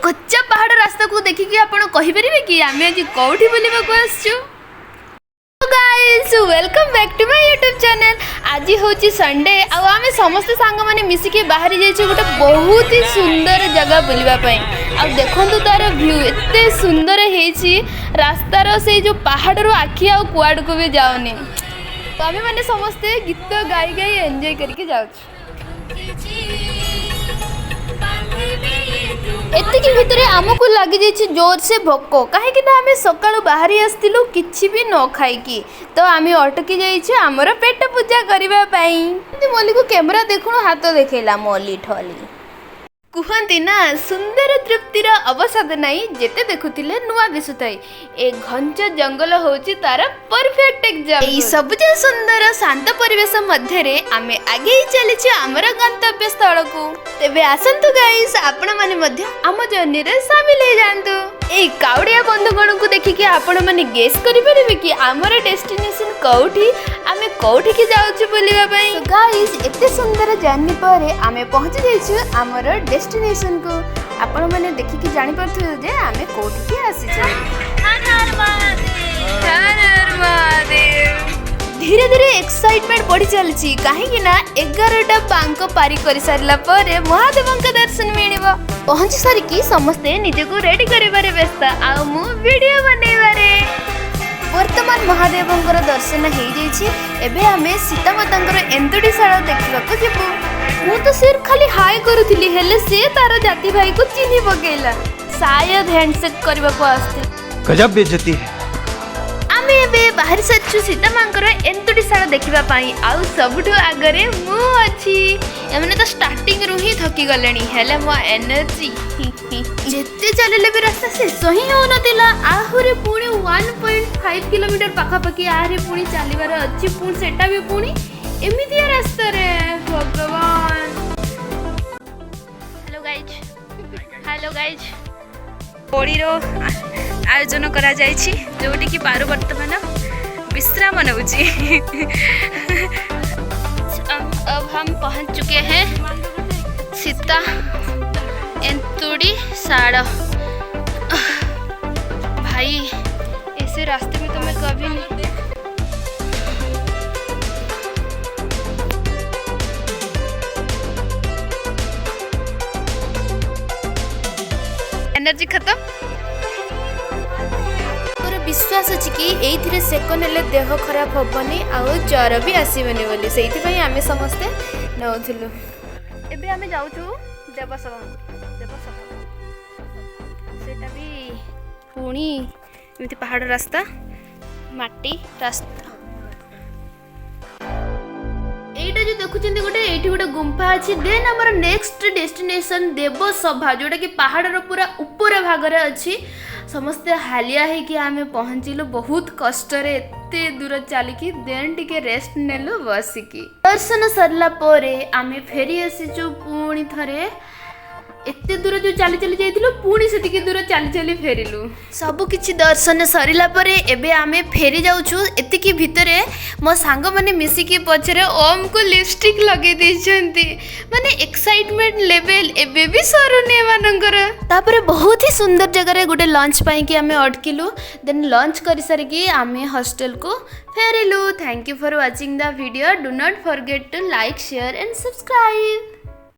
कच्चा पहाड़ रास्ता को देखिए आपण कहि परिबे कि आमे आज कोठी बुलिबा को आछू। Guys welcome back to my YouTube channel. आज होची संडे आ आमे समस्त सांग माने मिसी के बाहर जाइछे गोटे बहुत ही सुंदर जगह बुलिबा पई। आ देखंतु तार व्यू एते सुंदर हेची रास्तार से जो पहाड़ रो आखी आ कुआड को भी जाउनी। तो आमे माने समस्त गीत गाई गाई एन्जॉय करके जाउछ। एतिकी भितरे आमको लगी जाइए जोर से भोक कहीं आम सका बाहरी आसलु कि भी न खाई तो आम अटकी जाइए आमर पेट पूजा करने। मल्ली को कैमरा देखु हाथ देखला मल्ली ठली कहते ना सुंदर तृप्तिर अवसाद नहीं जेते देखुले नुआ दिशुए। ए घंच जंगल होची तार परफेक्ट एग्जांपल। ए सबुज सुंदर शांत परिवेश मध्य आमे आगे चली आमर गंतव्य स्थल को। तेबे आसंतु गाइस आपण माने मध्य आम जर्नी रे शामिल हो जांतु। ए काउडिया बंधुगण को देखिके आपण माने गेस करि परिबे कि आमर डेस्टिनेशन कोठी आमे कोठी के जाउछु बुलिबा पई। तो गाइस एते सुंदर जर्नी परे आमे पहुंच जाइछु आमर डेस्टिनेशन को। आपण माने देखिके जानि परथु जे आमे कोठी के आसी छै। हर हर महादेव। धीरे धीरे एक्साइटमेंट बढ़ी चलची कहीं ना 11टा बांक पारी कर सारा पर महादेव का दर्शन मिलिबो। पहुंच सारिकी समस्ते निजे को रेडी करिबारे व्यस्त आ मु वीडियो बनैबारे। वर्तमान महादेव दर्शन हो जाइए। एबे आमे सीता माता एंतुड़ीशाला देखा जीवु। मु तो सिर्फ खाली हाय करुली हेले से तार जाति भाई को चिन्ह पकेला शायद हैंडशेक करने को आसते। गजब बेइज्जती है। आमे एबे बाहर सच्चु सीता मांकर एंतुड़ीशाला देखिबा पाई आउ सबठु आगरे मु अछि। एमने तो स्टार्टिंग रु ही थकी गलेनी हेले मो एनर्जी जेते चलेले भी रास्ता शेष ही हो नथिला। आहुरे पुणी 1.5 किलोमीटर पाखापाखि आहुरे पुणी चलिबार अछि पुणी सेटा भी पुणी एमितिया रास्ता रे भगवान। हेलो गाइज ओडीरो आयोजन करा जाइछि जोटी कि पारु वर्तमान विश्राम नउछि। अब हम पहुंच चुके हैं सीता एंतुड़ीशाला। भाई ऐसे रास्ते में तो मैं कभी नहीं। एनर्जी खत्म। विश्वास अच्छी कि ये सेकंड हेल्ले देह खराब हेनी आउ ज्वर भी आसबनी बोली से आम समस्ते नौलु। एबे आम जाऊँ देवसभा सेटा भी पुणी एमती पहाड़ रास्ता माटी रास्ता। एटा जो देखुचंदी गोटे एठी गोटे गुंफा अछि। देन हमर नेक्स्ट डेस्टिनेशन देवसभा जोटा कि पहाड़ पूरा ऊपर भागरे अछि। समस्ते हालिया है कि आमे पहुँचलु बहुत कष्ट रे एते दूर चलिकी देन टिके रेस्ट नेलु बसिकी। दर्शन सरला परे आमे फेरी आसीचु पुणी थरे एते दूर जो चली चली जाइथिलु पुणी सेतिकी दूर चली चली फेरिलु। सब किछि दर्शन सरिला परे एबे आमे फेरी जाउछु। एतिकी भितरे मो सांग माने मिसिकी पछरे ओम को लिपस्टिक लगे दैछंती माने एक्साइटमेंट लेवल एबे भी सरुने मानकर। तापरे बहुत ही सुंदर जगह रे गुटे लंच पाई कि आमे अटकिलु। देन लंच करि सारी कि आमे हॉस्टल को फेरिलु। Thank you for watching the video. Do not forget to like share and subscribe.